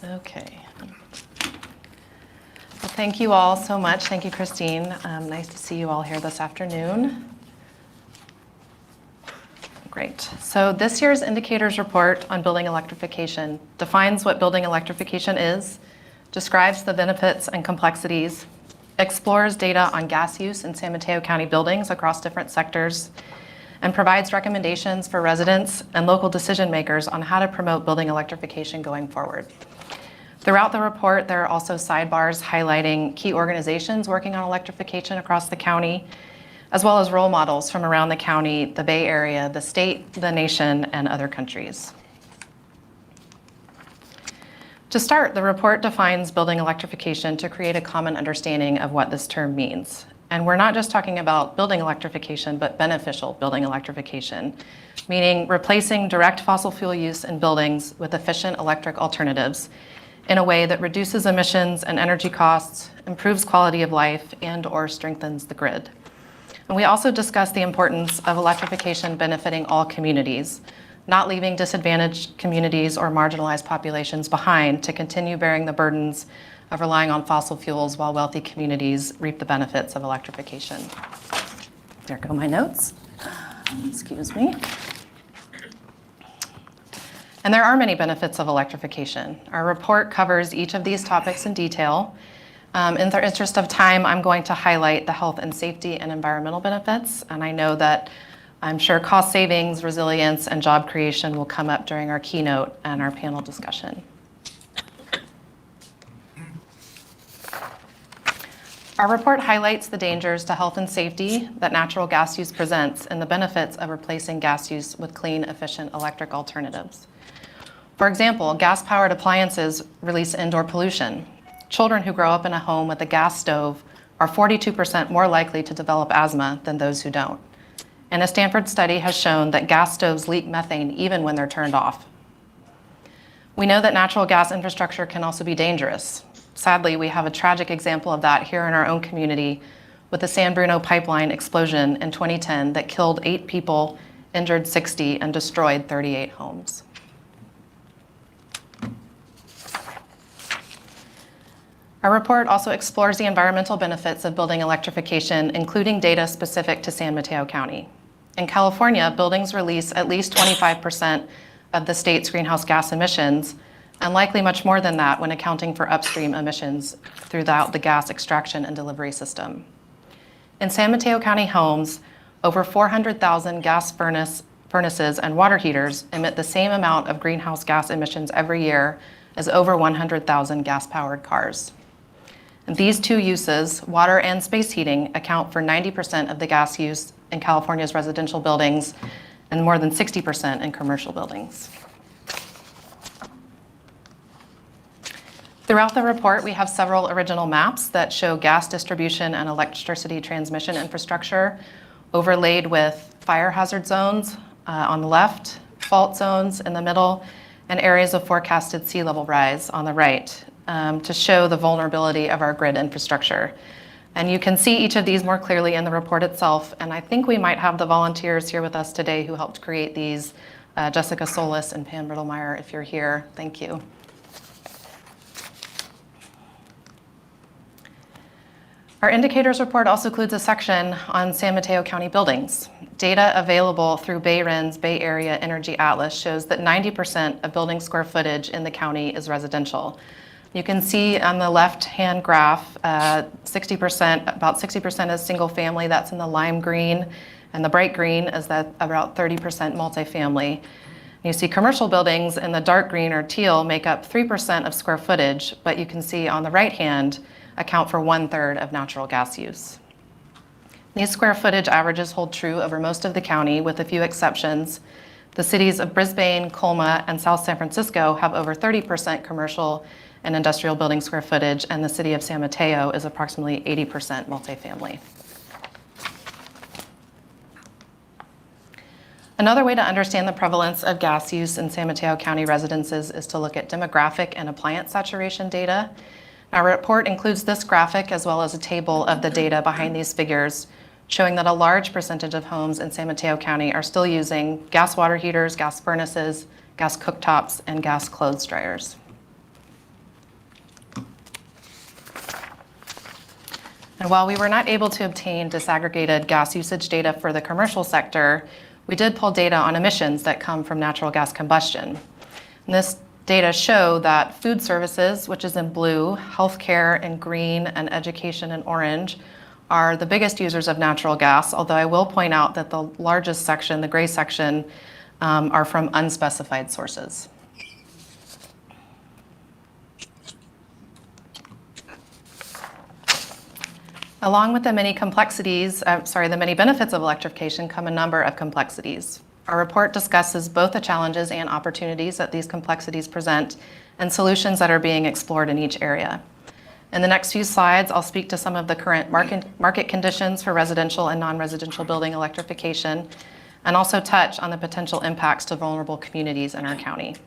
Okay. Well, thank you all so much. Thank you, Christine. Nice to see you all here this afternoon. Great. So this year's indicators report on building electrification defines what building electrification is, describes the benefits and complexities, explores data on gas use in San Mateo County buildings across different sectors, and provides recommendations for residents and local decision makers on how to promote building electrification going forward. Throughout the report, there are also sidebars highlighting key organizations working on electrification across the county, as well as role models from around the county, the Bay Area, the state, the nation, and other countries. To start, the report defines building electrification to create a common understanding of what this term means. And we're not just talking about building electrification, but beneficial building electrification, meaning replacing direct fossil fuel use in buildings with efficient electric alternatives in a way that reduces emissions and energy costs, improves quality of life, and/or strengthens the grid. And we also discuss the importance of electrification benefiting all communities, not leaving disadvantaged communities or marginalized populations behind to continue bearing the burdens of relying on fossil fuels while wealthy communities reap the benefits of electrification. There go my notes. Excuse me. And there are many benefits of electrification. Our report covers each of these topics in detail. In the interest of time, I'm going to highlight the health and safety and environmental benefits, and I know that I'm sure cost savings, resilience, and job creation will come up during our keynote and our panel discussion. Our report highlights the dangers to health and safety that natural gas use presents and the benefits of replacing gas use with clean, efficient electric alternatives. For example, gas-powered appliances release indoor pollution. Children who grow up in a home with a gas stove are 42% more likely to develop asthma than those who don't. And a Stanford study has shown that gas stoves leak methane even when they're turned off. We know that natural gas infrastructure can also be dangerous. Sadly, we have a tragic example of that here in our own community with the San Bruno pipeline explosion in 2010 that killed 8 people, injured 60, and destroyed 38 homes. Our report also explores the environmental benefits of building electrification, including data specific to San Mateo County. In California, buildings release at least 25% of the state's greenhouse gas emissions, and likely much more than that when accounting for upstream emissions throughout the gas extraction and delivery system. In San Mateo County homes, over 400,000 gas furnaces and water heaters emit the same amount of greenhouse gas emissions every year as over 100,000 gas-powered cars. And these two uses, water and space heating, account for 90% of the gas use in California's residential buildings and more than 60% in commercial buildings. Throughout the report, we have several original maps that show gas distribution and electricity transmission infrastructure overlaid with fire hazard zones on the left, fault zones in the middle, and areas of forecasted sea level rise on the right, to show the vulnerability of our grid infrastructure. And you can see each of these more clearly in the report itself, and I think we might have the volunteers here with us today who helped create these, Jessica Solis and Pam Riddlemeyer, if you're here, thank you. Our indicators report also includes a section on San Mateo County buildings. Data available through BayREN's Bay Area Energy Atlas shows that 90% of building square footage in the county is residential. You can see on the left-hand graph, about 60% is single family, that's in the lime green, and the bright green is that about 30% multifamily. You see commercial buildings in the dark green or teal make up 3% of square footage, but you can see on the right hand account for 1/3 of natural gas use. These square footage averages hold true over most of the county with a few exceptions. The cities of Brisbane, Colma, and South San Francisco have over 30% commercial and industrial building square footage, and the city of San Mateo is approximately 80% multifamily. Another way to understand the prevalence of gas use in San Mateo County residences is to look at demographic and appliance saturation data. Our report includes this graphic as well as a table of the data behind these figures, showing that a large percentage of homes in San Mateo County are still using gas water heaters, gas furnaces, gas cooktops, and gas clothes dryers. And while we were not able to obtain disaggregated gas usage data for the commercial sector, we did pull data on emissions that come from natural gas combustion. And this data show that food services, which is in blue, healthcare in green, and education in orange, are the biggest users of natural gas, although I will point out that the largest section, the gray section, are from unspecified sources. Along with the many the many benefits of electrification come a number of complexities. Our report discusses both the challenges and opportunities that these complexities present and solutions that are being explored in each area. In the next few slides, I'll speak to some of the current market conditions for residential and non-residential building electrification, and also touch on the potential impacts to vulnerable communities in our county.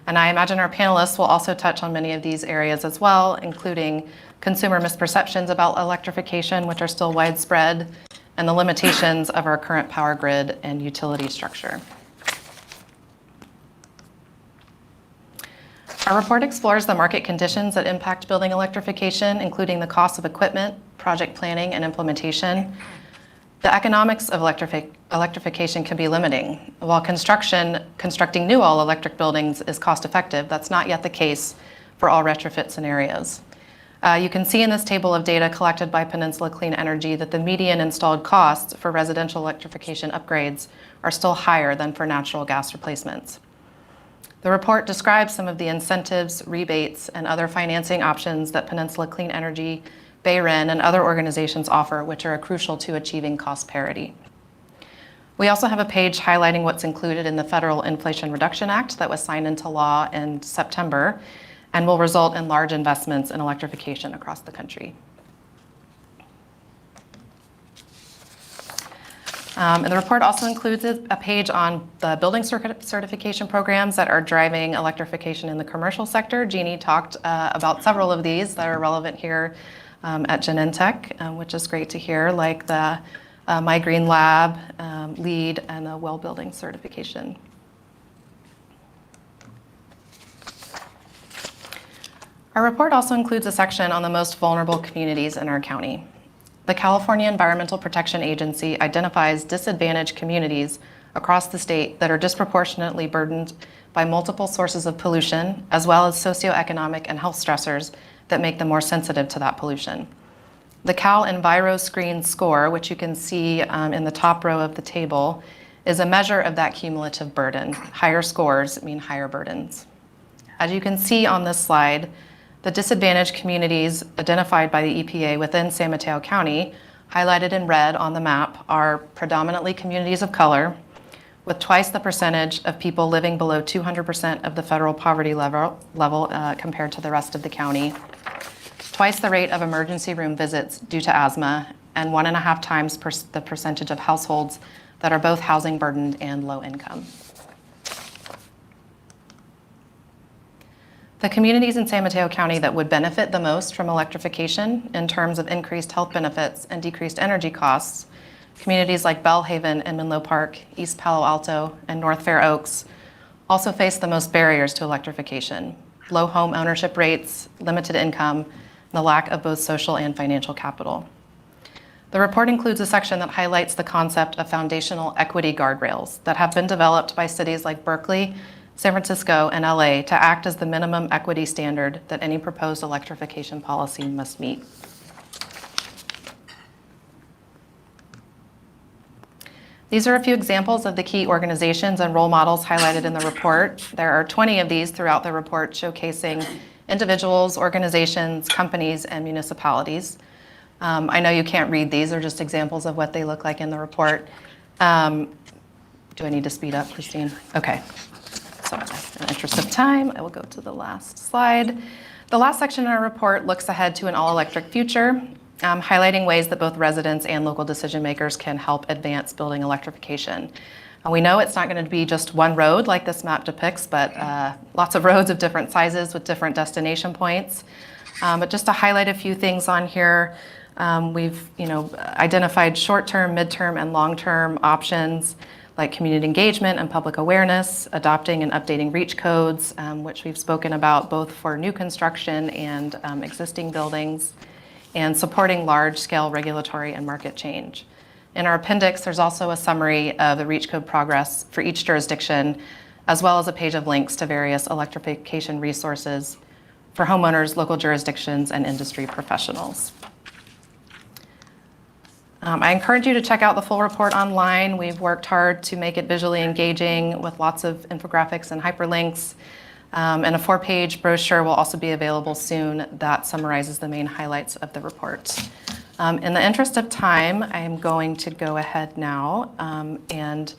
And I imagine our panelists will also touch on many of these areas as well, including consumer misperceptions about electrification, which are still widespread, and the limitations of our current power grid and utility structure. Our report explores the market conditions that impact building electrification, including the cost of equipment, project planning, and implementation. The economics of electrification can be limiting. While constructing new all-electric buildings is cost-effective, that's not yet the case for all retrofit scenarios. You can see in this table of data collected by Peninsula Clean Energy that the median installed costs for residential electrification upgrades are still higher than for natural gas replacements. The report describes some of the incentives, rebates, and other financing options that Peninsula Clean Energy, BayREN, and other organizations offer, which are crucial to achieving cost parity. We also have a page highlighting what's included in the Federal Inflation Reduction Act that was signed into law in September and will result in large investments in electrification across the country. And the report also includes a page on the building certification programs that are driving electrification in the commercial sector. Jeannie talked about several of these that are relevant here at Genentech, which is great to hear, like the My Green Lab, LEED, and the Well Building certification. Our report also includes a section on the most vulnerable communities in our county. The California Environmental Protection Agency identifies disadvantaged communities across the state that are disproportionately burdened by multiple sources of pollution, as well as socioeconomic and health stressors that make them more sensitive to that pollution. The Cal EnviroScreen score, which you can see in the top row of the table, is a measure of that cumulative burden. Higher scores mean higher burdens. As you can see on this slide, the disadvantaged communities identified by the EPA within San Mateo County, highlighted in red on the map, are predominantly communities of color, with twice the percentage of people living below 200% of the federal poverty level compared to the rest of the county, twice the rate of emergency room visits due to asthma, and 1.5 times the percentage of households that are both housing burdened and low income. The communities in San Mateo County that would benefit the most from electrification in terms of increased health benefits and decreased energy costs, communities like Bellhaven and Menlo Park, East Palo Alto, and North Fair Oaks, also face the most barriers to electrification: low home ownership rates, limited income, and the lack of both social and financial capital. The report includes a section that highlights the concept of foundational equity guardrails that have been developed by cities like Berkeley, San Francisco, and LA to act as the minimum equity standard that any proposed electrification policy must meet. These are a few examples of the key organizations and role models highlighted in the report. There are 20 of these throughout the report showcasing individuals, organizations, companies, and municipalities. I know you can't read these, they're just examples of what they look like in the report. Do I need to speed up, Christine? Okay. So in the interest of time, I will go to the last slide. The last section in our report looks ahead to an all-electric future, highlighting ways that both residents and local decision makers can help advance building electrification. We know it's not going to be just one road like this map depicts, but lots of roads of different sizes with different destination points. But just to highlight a few things on here, we've identified short-term, mid-term, and long-term options like community engagement and public awareness, adopting and updating REACH codes, which we've spoken about both for new construction and existing buildings, and supporting large-scale regulatory and market change. In our appendix, there's also a summary of the REACH code progress for each jurisdiction, as well as a page of links to various electrification resources for homeowners, local jurisdictions, and industry professionals. I encourage you to check out the full report online. We've worked hard to make it visually engaging with lots of infographics and hyperlinks. And a 4-page brochure will also be available soon that summarizes the main highlights of the report. In the interest of time, I am going to go ahead now and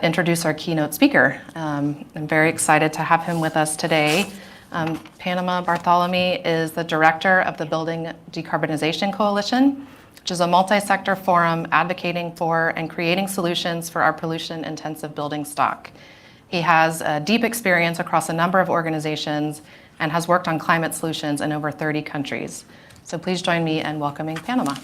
introduce our keynote speaker. I'm very excited to have him with us today. Panama Bartolome is the director of the Building Decarbonization Coalition, which is a multi-sector forum advocating for and creating solutions for our pollution-intensive building stock. He has a deep experience across a number of organizations and has worked on climate solutions in over 30 countries. So please join me in welcoming Panama.